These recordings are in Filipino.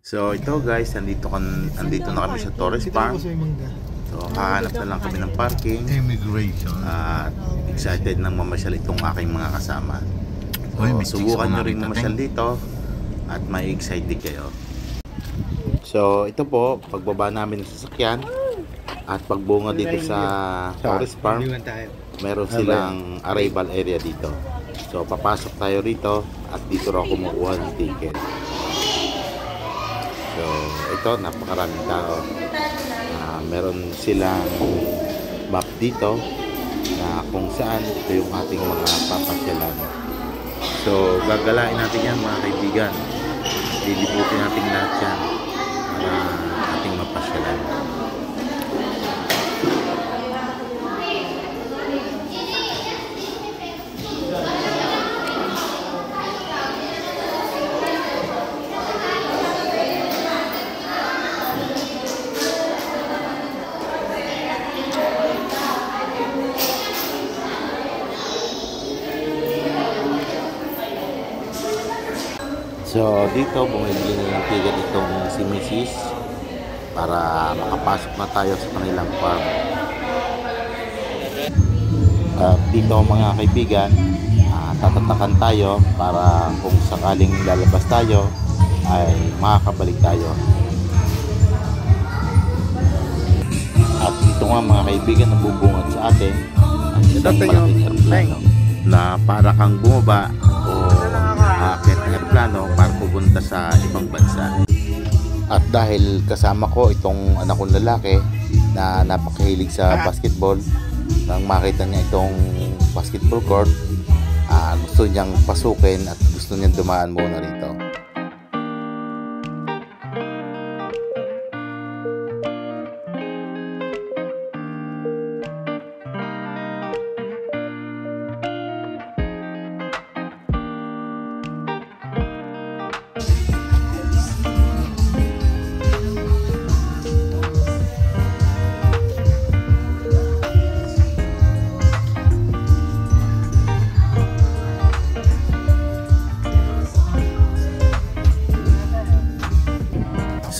So ito guys, andito na kami sa Torres Farm. So hahanap na lang kami ng parking. Immigration. At excited nang mamasyal itong aking mga kasama. So subukan nyo rin mamasyal dito at may excited kayo. So ito po, pagbaba namin sa sasakyan at pagbunga dito sa Torres Farm, meron silang arrival area dito. So papasok tayo rito at dito raw kumukuha ng ticket. So ito, napakaraming tao. Meron silang map dito na kung saan ito yung ating mga papasyalan. So gagalain natin yan mga kaibigan. Liliputin natin lahat yan para ating mapasyalan. So dito bumibili na ng ticket itong si Mrs. para makapasok na tayo sa kanilang farm. Dito mga kaibigan, tatatakan tayo para kung sakaling lalabas tayo ay makakabalik tayo. At dito nga mga kaibigan, nabubungad sa atin ang isang malaking aeroplano na para kang bumaba o aakyat ng aeroplano para pupunta sa ibang bansa. At dahil kasama ko itong anak kong lalaki na napakahilig sa basketball, nang makita niya itong basketball court, gusto niyang pasukin at gusto niyang dumaan muna rito.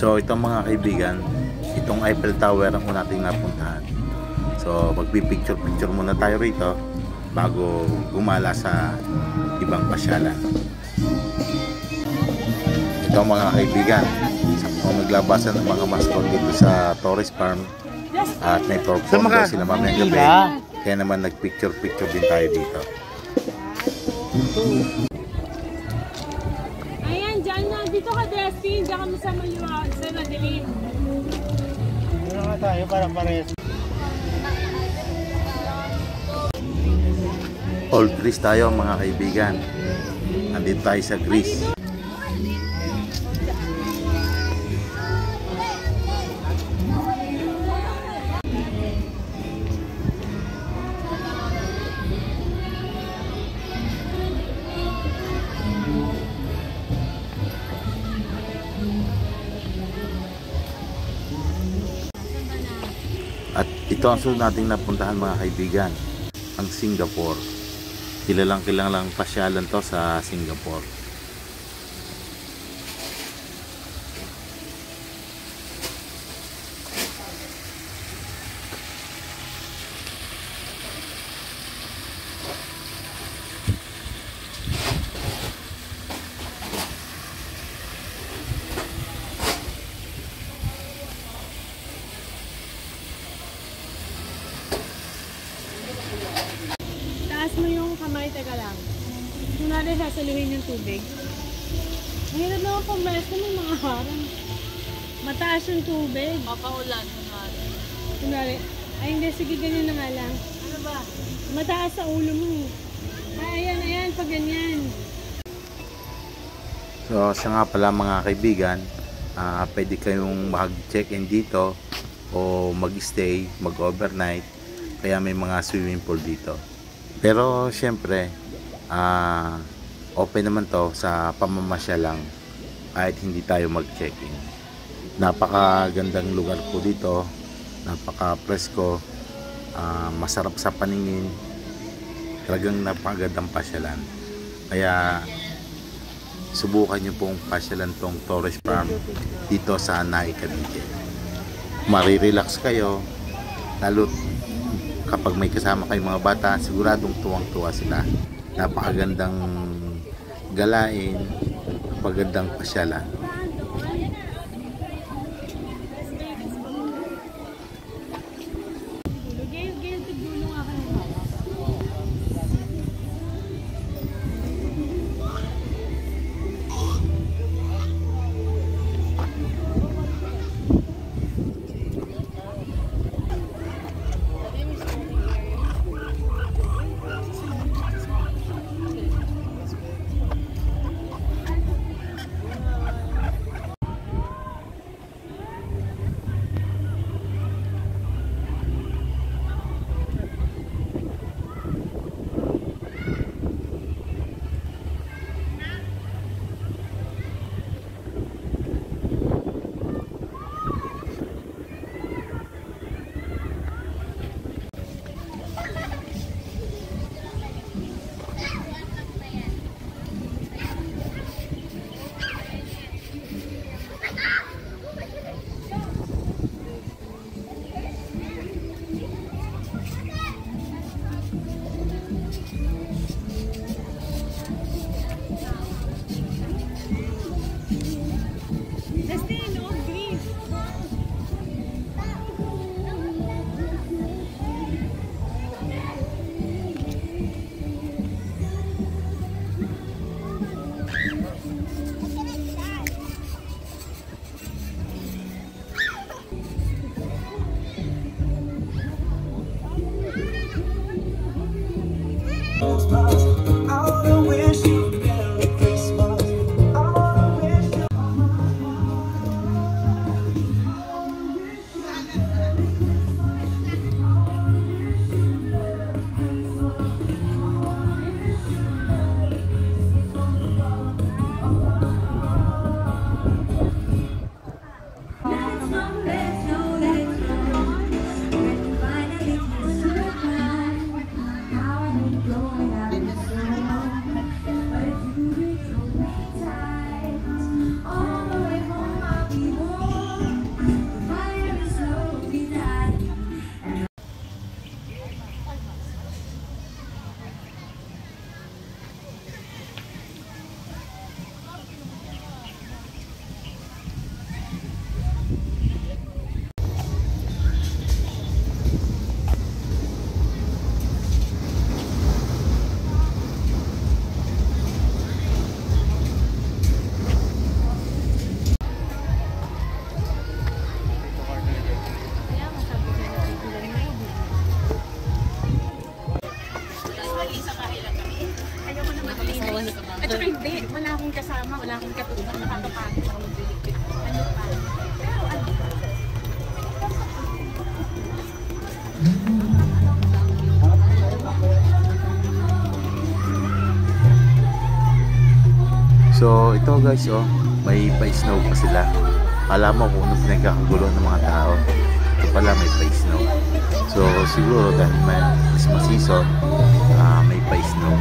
So itong mga kaibigan, itong Eiffel Tower ang nating napuntahan. So magpipicture-picture muna tayo rito bago gumala sa ibang pasyalan. Ito mga kaibigan, kung naglabasan ng mga mascot dito sa Torres Farm at may perform daw sila mamayang gabi, kaya naman nagpicture-picture din tayo dito. Dito ka, Destin. Diyan kami sa madilim. Dito nga tayo para parehas. Old Greece tayo mga kaibigan. Nandito tayo sa Greece. At ito ang sunod nating napuntahan mga kaibigan, ang Singapore. Kilalang pasyalan to sa Singapore. Taas mo yung kamay, teka lang. Kunwari sasaluhin yung tubig. Mahirap naman pumesto, may mga harang. Mataas yung tubig. Papaulan, Kunwari, ay hindi, sige ganyan na nga lang. ano ba? Mataas sa ulo mo. Ay, ayan, pag ganyan. So siya nga pala mga kaibigan, pwede kayong mag-check-in dito o mag-stay, mag-overnight. Kaya may mga swimming pool dito. Pero syempre, open naman to sa pamamasya lang kahit hindi tayo mag-check-in. Napakagandang lugar po dito, napaka-presko, masarap sa paningin, talagang napakagandang pasyalan. Kaya subukan nyo pong pasyalan tong Torres Farm dito sa Naik, Cavite. Marirelax kayo, lalo kapag may kasama kayong mga bata, siguradong tuwang-tuwa sila. Napakagandang galain, napakagandang pasyalan. At saka hindi, wala akong kasama, wala akong katulong, nakakapagod ako mag-delicate. Ano pa? Pero ano? So ito guys, oh, may pa-snow pa sila. Alam mo kung ano pinagkakagulo ng mga tao. Ito pala may pa-snow. So siguro dahil may Christmas season, may pa-snow.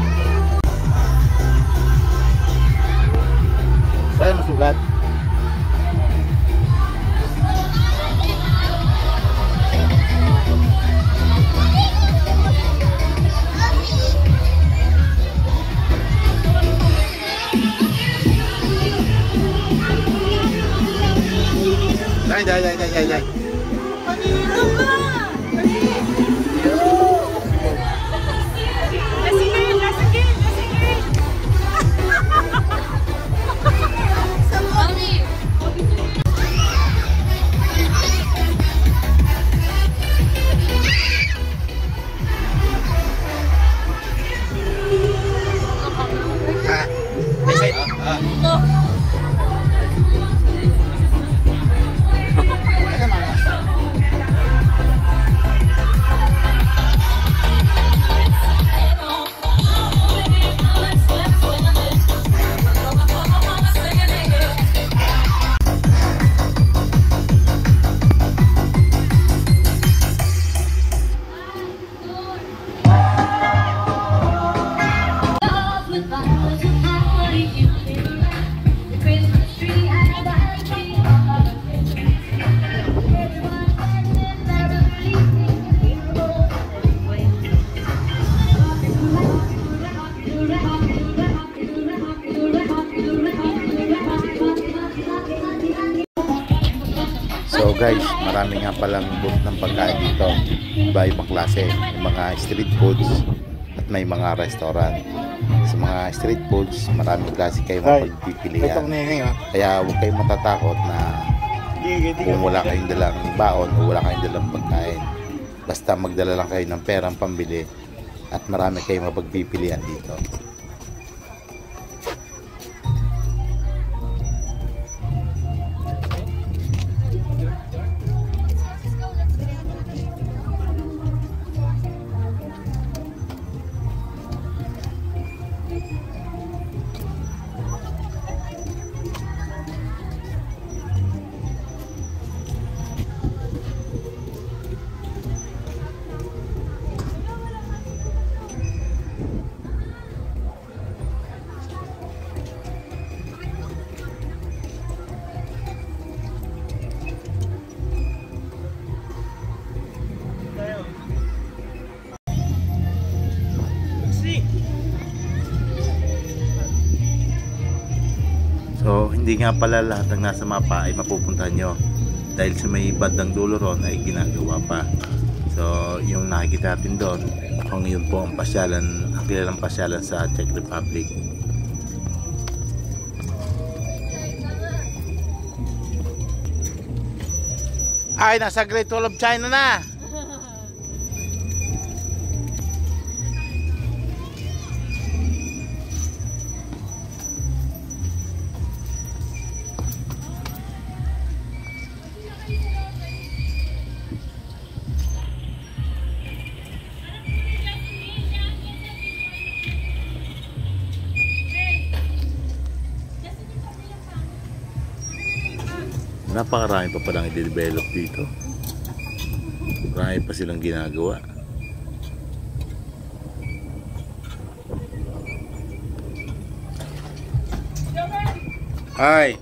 Saan masugat? Dai. Panilo ba? Lasingin! Sa mami! So guys, marami nga palang booth ng pagkain dito. Iba-ibang klase. May mga street foods at may mga restaurant. Sa mga street foods, maraming klase kayo mapagpipilian. Kaya huwag kayong matatakot na kung wala kayong dalang baon o wala kayong dalang pagkain. Basta magdala lang kayo ng perang pambili at marami kayong mapagpipilian dito. So, hindi nga pala lahat ng nasa mapa ay mapupuntahan nyo. Dahil sa may bandang dulo ron ay ginagawa pa. So, yung nakikita natin doon, kung yun po ang pasyalan, ang kilalang pasyalan sa Czech Republic. Ay, nasa Great Wall of China na! Napakarami pa palang i-develop dito. Marami pa silang ginagawa. Hi!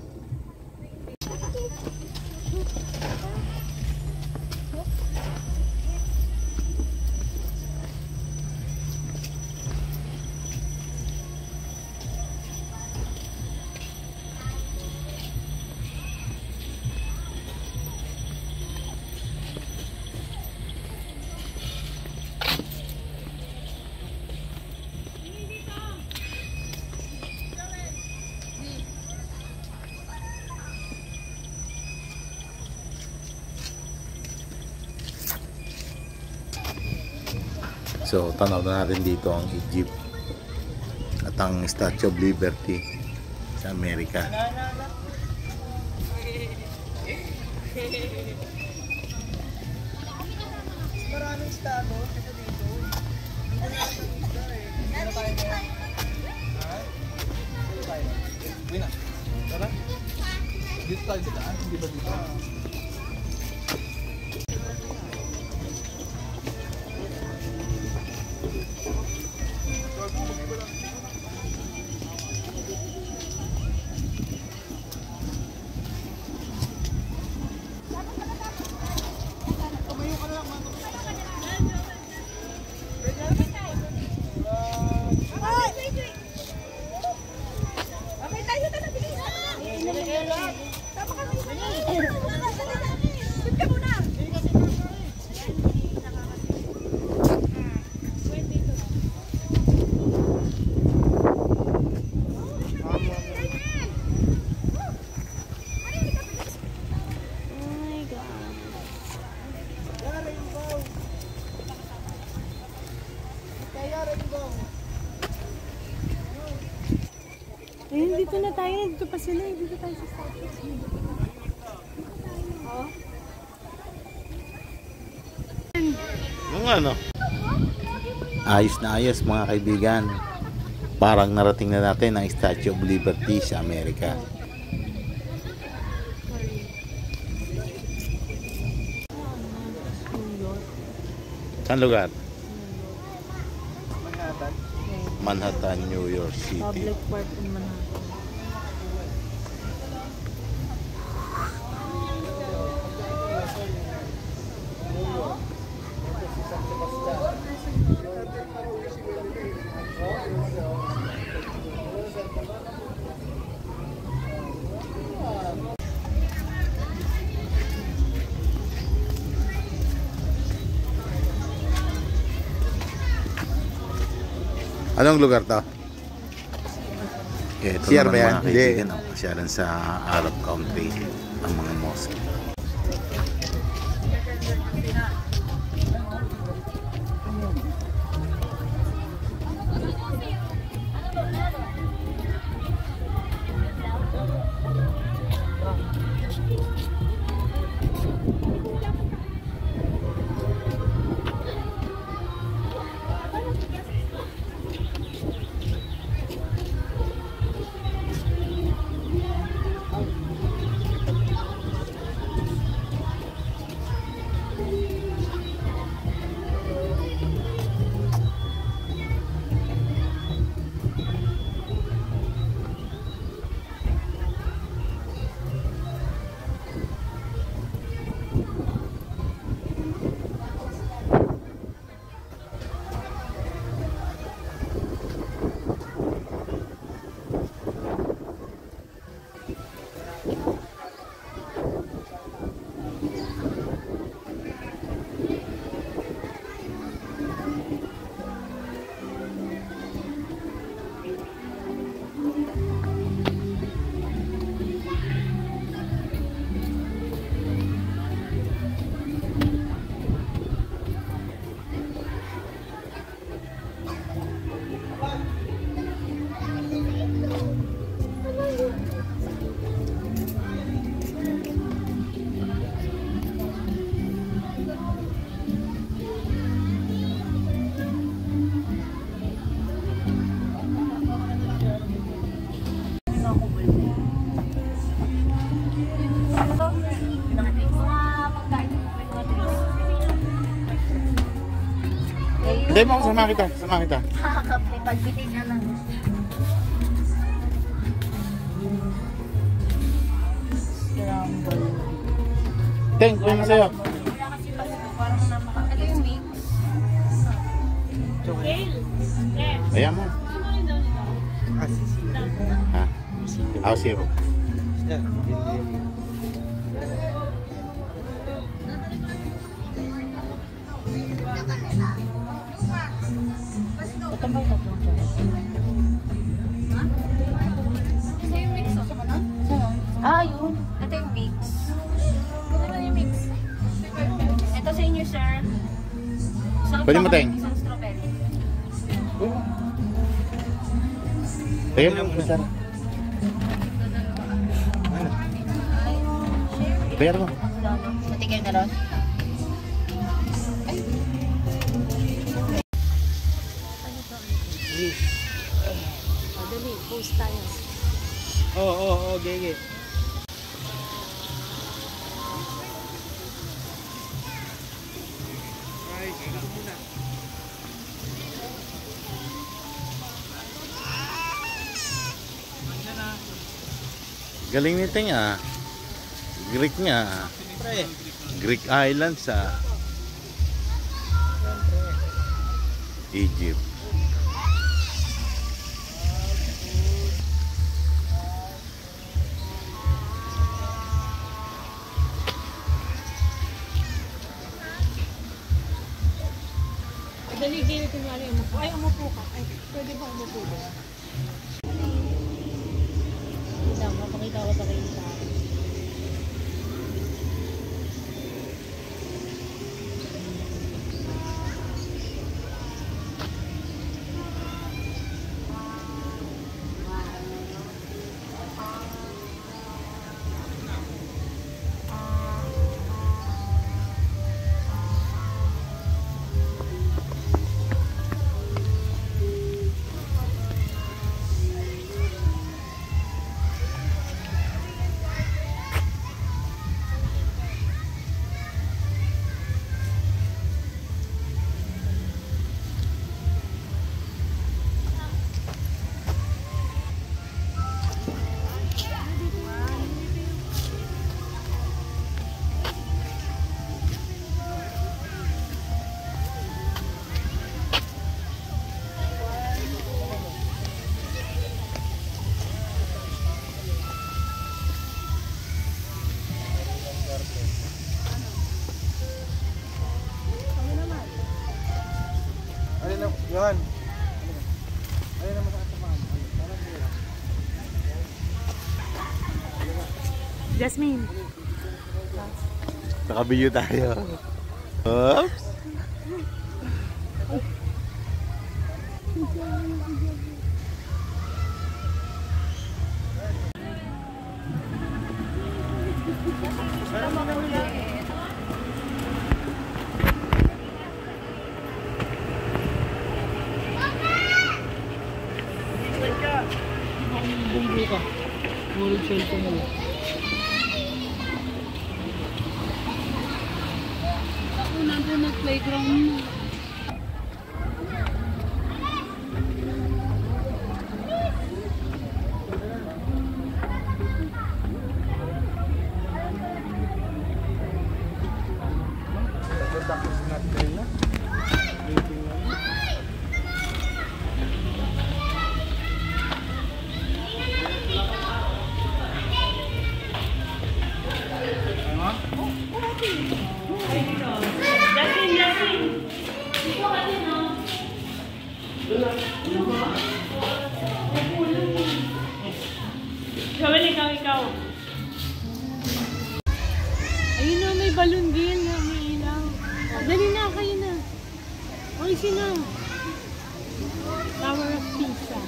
So, tanaw na natin dito ang Egypt at ang Statue of Liberty sa Amerika. Maraming statue kasi dito. Hindi na tayo dito. Dito tayo. Wina. Tara. Dito tayo dito. Hindi ba dito? Ayun, dito na tayo. Dito pa sila. Dito tayo sa statue. Oh. Yung ano? Ayos na ayos mga kaibigan. Parang narating na natin ang Statue of Liberty sa Amerika. Saan lugar? Manhattan, New York City. Public Park in Manhattan. Anong lugar to? Ito CR naman ba yan? mga kaibigan, pasyalan sa Arab country ang mga mosque. Hindi mo, sama kita. Pagbitin na lang. Teng, kuya na sa'yo. Parang napaka... Ito yung mix. Kale. Yes. Ayan mo. Ano yung daw nito? Ha? Ako zero. Ito ba ito? Ito yung mix. Ah, yun. Ito yung mix. Ito naman yung mix. Ito sa inyo, sir. Pwede mo, Teng. Isang strawberry. Ayan mo, sir. Bayar mo. Matigil na ron. Dali, post tayo. Oo, gege. Galing ni Teng ah. Greek nga. Greek island sa Egypt. Dali, gilid ko nga rin. Ay, umupo ka. Ay, pwede ba umupo ka? Hindi lang, mapakita ko sa kayo sa akin. Yan. Jasmine. Nakabidyo tayo. Oops! Bunggo ka. Puro cellphone mo. Ako nandun na playground mo. Tapos natin na. Gawin ikaw. Ayun na, may balloon din na may ilaw. Dali na, kayo na. Okay, sino? Tower of Pisa.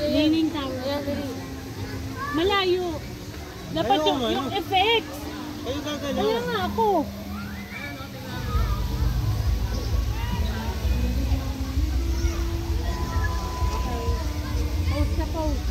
Leaning Tower of Pisa. Malayo. Dapat yung effects. Kayo gagalaw. Kaya nga ako. Pause na pause.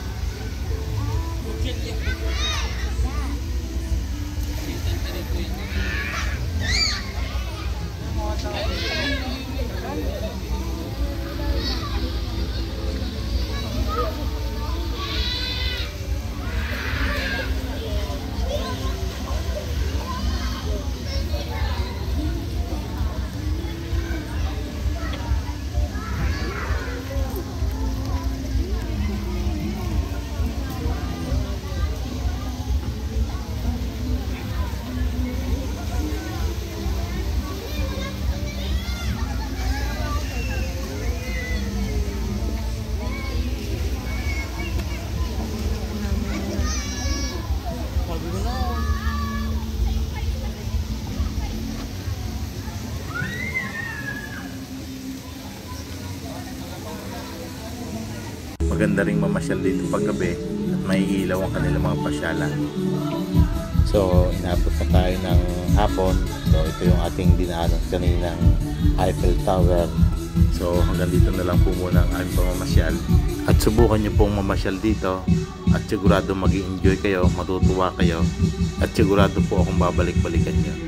Maganda ring mamasyal dito paggabi at may ilaw ang kanilang mga pasyalan. So, inabot na tayo ng hapon. So, ito yung ating dinaanan kaninang Eiffel Tower. So, hanggang dito na lang po muna ang aming pamamasyal. At subukan nyo pong mamasyal dito. At sigurado mag-i-enjoy kayo, matutuwa kayo. At sigurado po akong babalik-balikan nyo.